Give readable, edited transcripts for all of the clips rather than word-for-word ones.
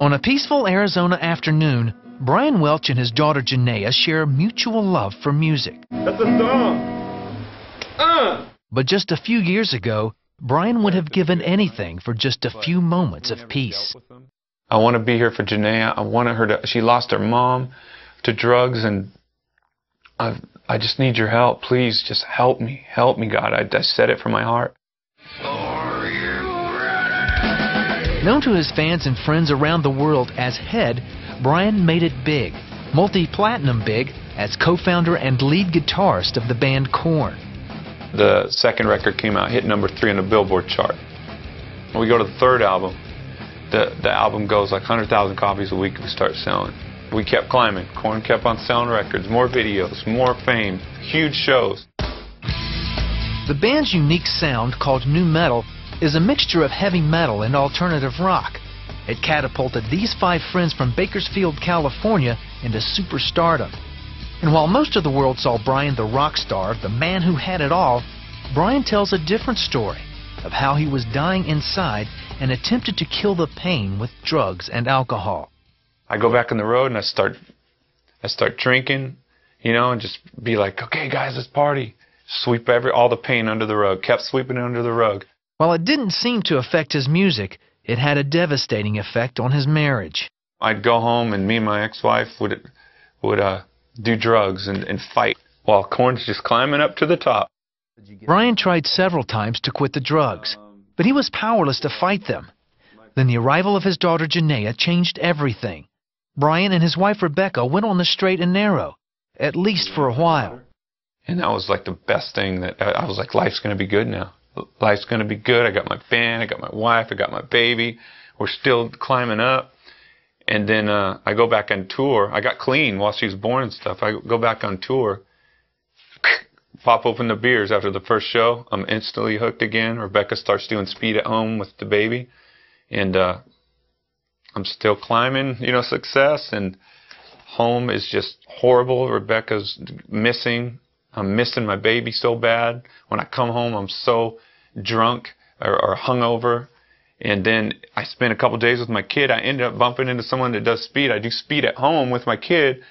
On a peaceful Arizona afternoon, Brian Welch and his daughter Janaea share a mutual love for music. That's a song! But just a few years ago, Brian would have given anything for just a few moments of peace. I want to be here for Janaea. I wanted her to, she lost her mom to drugs, and I just need your help. Please, just help me, God. I said it from my heart. Known to his fans and friends around the world as Head, Brian made it big, multi-platinum big, as co-founder and lead guitarist of the band Korn. The second record came out, hit #3 on the Billboard chart. When we go to the third album, the album goes like 100,000 copies a week we start selling. We kept climbing. Korn kept on selling records, more videos, more fame, huge shows. The band's unique sound, called nu metal, is a mixture of heavy metal and alternative rock. It catapulted these 5 friends from Bakersfield, California into superstardom. And while most of the world saw Brian the rock star, the man who had it all, Brian tells a different story of how he was dying inside and attempted to kill the pain with drugs and alcohol. I go back on the road and I start drinking, you know, and just be like, okay guys, let's party. Sweep all the pain under the rug, kept sweeping it under the rug. While it didn't seem to affect his music, it had a devastating effect on his marriage. I'd go home and me and my ex-wife would do drugs and fight while Korn's just climbing up to the top. Brian tried several times to quit the drugs, but he was powerless to fight them. Then the arrival of his daughter Janaea changed everything. Brian and his wife Rebecca went on the straight and narrow, at least for a while. And that was like the best thing. That I was like, life's going to be good now. Life's going to be good. I got my band, I got my wife, I got my baby. We're still climbing up. And then I go back on tour. I got clean while she was born and stuff. I go back on tour, pop open the beers after the first show. I'm instantly hooked again. Rebecca starts doing speed at home with the baby. And I'm still climbing, you know, success. And home is just horrible. Rebecca's missing. I'm missing my baby so bad. When I come home, I'm so drunk or hungover. And then I spend a couple days with my kid. I end up bumping into someone that does speed. I do speed at home with my kid.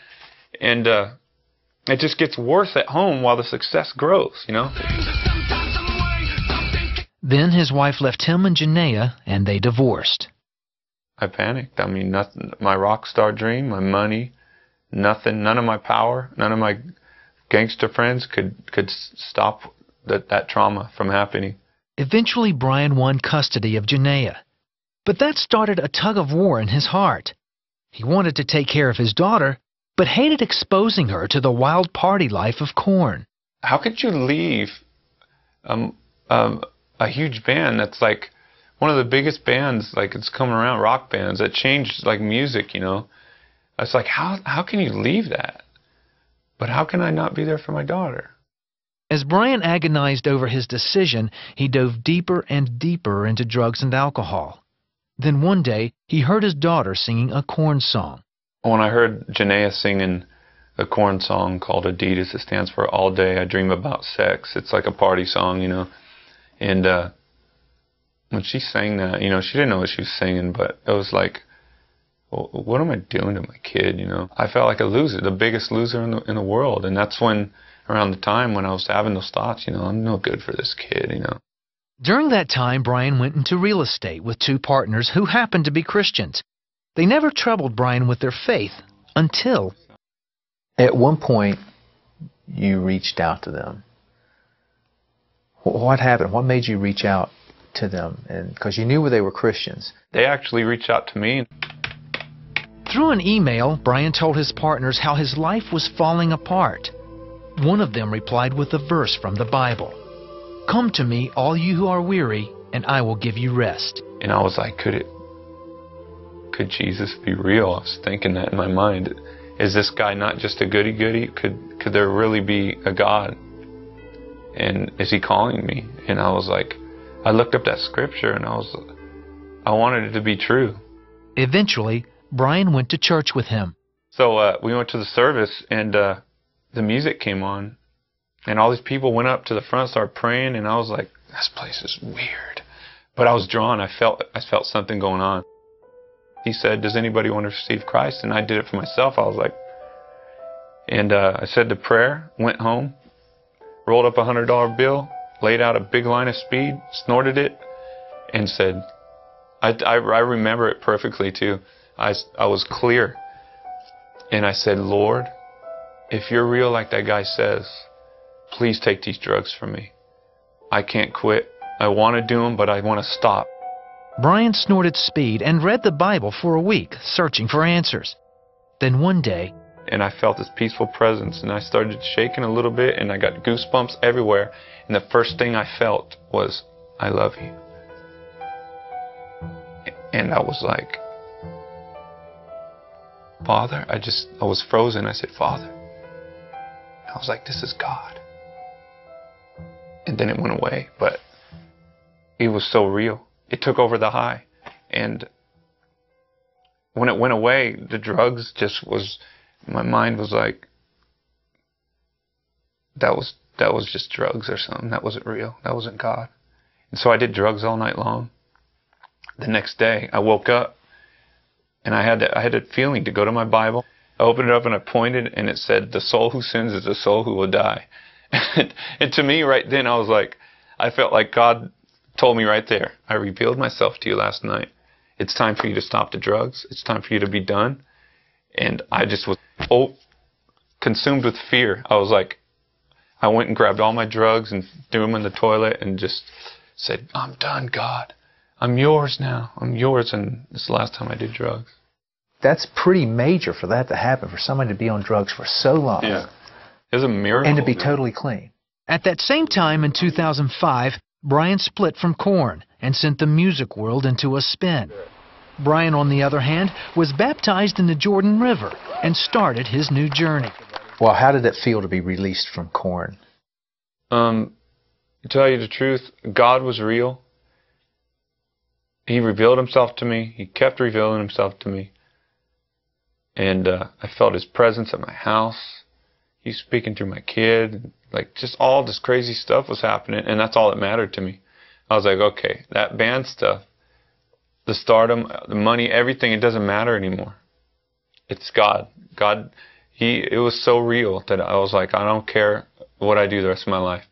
And it just gets worse at home while the success grows, you know. Then his wife left him and Janaea, and they divorced. I panicked. I mean, nothing. My rock star dream, my money, nothing, none of my power, none of my gangster friends could stop that trauma from happening. Eventually, Brian won custody of Janaea. But that started a tug-of-war in his heart. He wanted to take care of his daughter, but hated exposing her to the wild party life of Korn. How could you leave a huge band that's like one of the biggest bands, like it's coming around, rock bands, that changed like music, you know? It's like, how can you leave that? But how can I not be there for my daughter? As Brian agonized over his decision, he dove deeper and deeper into drugs and alcohol. Then one day, he heard his daughter singing a Korn song. When I heard Janaea singing a Korn song called Adidas, it stands for All Day I Dream About Sex. It's like a party song, you know. And when she sang that, you know, she didn't know what she was singing, but it was like, well, what am I doing to my kid, you know? I felt like a loser, the biggest loser in the world. And that's when, around the time when I was having those thoughts, you know, I'm no good for this kid, you know. During that time, Brian went into real estate with 2 partners who happened to be Christians. They never troubled Brian with their faith until... At one point, you reached out to them. What happened? What made you reach out to them? And because you knew they were Christians. They actually reached out to me. Through an email, Brian told his partners how his life was falling apart. One of them replied with a verse from the Bible. "Come to me, all you who are weary, and I will give you rest." And I was like, could Jesus be real? I was thinking that in my mind. Is this guy not just a goody-goody? Could there really be a God? And is he calling me? And I was like, I looked up that scripture and I wanted it to be true. Eventually, Brian went to church with him. So we went to the service and the music came on. And all these people went up to the front, started praying, and I was like, this place is weird. But I was drawn. I felt something going on. He said, does anybody want to receive Christ? And I did it for myself. I was like, and I said the prayer, went home, rolled up a $100 bill, laid out a big line of speed, snorted it, and said, I remember it perfectly too. I was clear. And I said, Lord, if you're real like that guy says, please take these drugs from me. I can't quit. I want to do them, but I want to stop. Brian snorted speed and read the Bible for a week, searching for answers. Then one day, and I felt this peaceful presence, and I started shaking a little bit, and I got goosebumps everywhere. And the first thing I felt was, I love you. And I was like, Father, I was frozen. I said, Father. I was like, this is God. And then it went away, but it was so real. It took over the high. And when it went away, the drugs just was, my mind was like, that was just drugs or something. That wasn't real. That wasn't God. And so I did drugs all night long. The next day, I woke up, and I had a feeling to go to my Bible. I opened it up and I pointed, and it said, the soul who sins is the soul who will die. And to me, right then, I was like, I felt like God told me right there, I revealed myself to you last night. It's time for you to stop the drugs. It's time for you to be done. And I just was consumed with fear. I was like, I went and grabbed all my drugs and threw them in the toilet and just said, I'm done, God. I'm yours now. I'm yours. And this is the last time I did drugs. That's pretty major for that to happen, for somebody to be on drugs for so long. Yeah. It was a miracle. And to be totally clean. at that same time in 2005, Brian split from Korn and sent the music world into a spin. Brian, on the other hand, was baptized in the Jordan River and started his new journey. Well, how did it feel to be released from Korn? To tell you the truth, God was real. He revealed himself to me. He kept revealing himself to me. And I felt his presence at my house. He's speaking through my kid. Like, just all this crazy stuff was happening, and that's all that mattered to me. I was like, okay, that band stuff, the stardom, the money, everything, it doesn't matter anymore. It's God. God, it was so real that I was like, I don't care what I do the rest of my life.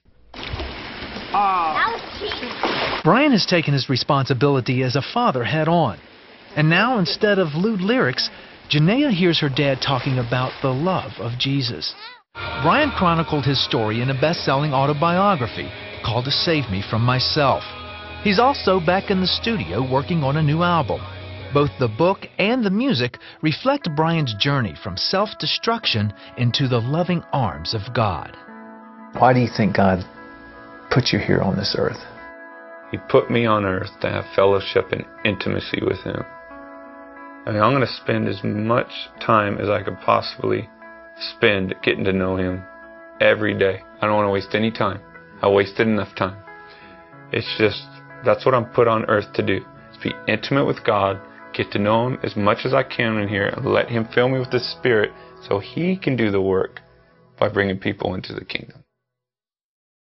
Brian has taken his responsibility as a father head on. And now, instead of lewd lyrics, Janaea hears her dad talking about the love of Jesus. Brian chronicled his story in a best-selling autobiography called To Save Me From Myself. He's also back in the studio working on a new album. Both the book and the music reflect Brian's journey from self-destruction into the loving arms of God. Why do you think God put you here on this earth? He put me on earth to have fellowship and intimacy with him. I mean, I'm going to spend as much time as I could possibly spend getting to know him every day. I don't want to waste any time. I wasted enough time. It's just, that's what I'm put on earth to do. Is be intimate with God, get to know him as much as I can in here, and let him fill me with the Spirit so he can do the work by bringing people into the kingdom.